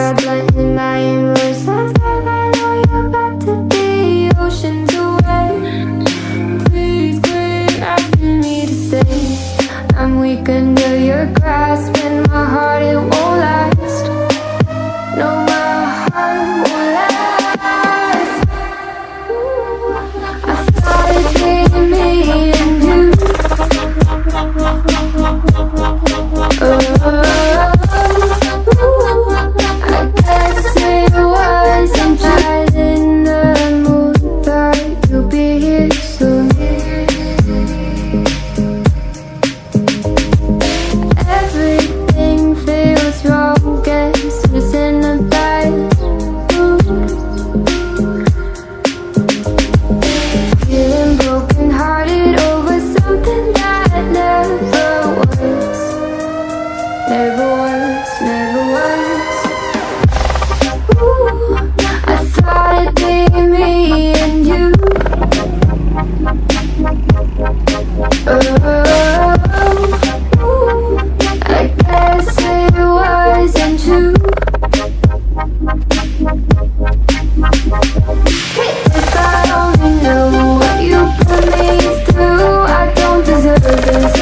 a blessing, I embrace that time. I know you're about to be oceans away. Please quit asking me to stay. I'm weak under your grasp, and my heart, it won't last. No, my heart won't last. I thought it'd be me and you. I guess it wasn't just in the mood, but you'll be here soon. Everything feels wrong, guess it's in a bad mood. Feeling broken hearted over something that never was. Never was, never was. Ooh, I thought it'd be me and you. Ooh, I guess it wasn't true. If I only knew what you put me through, I don't deserve this.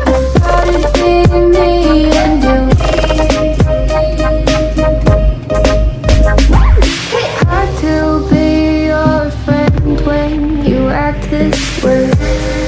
I thought it'd be me and you. Hard to be your friend when you act this way.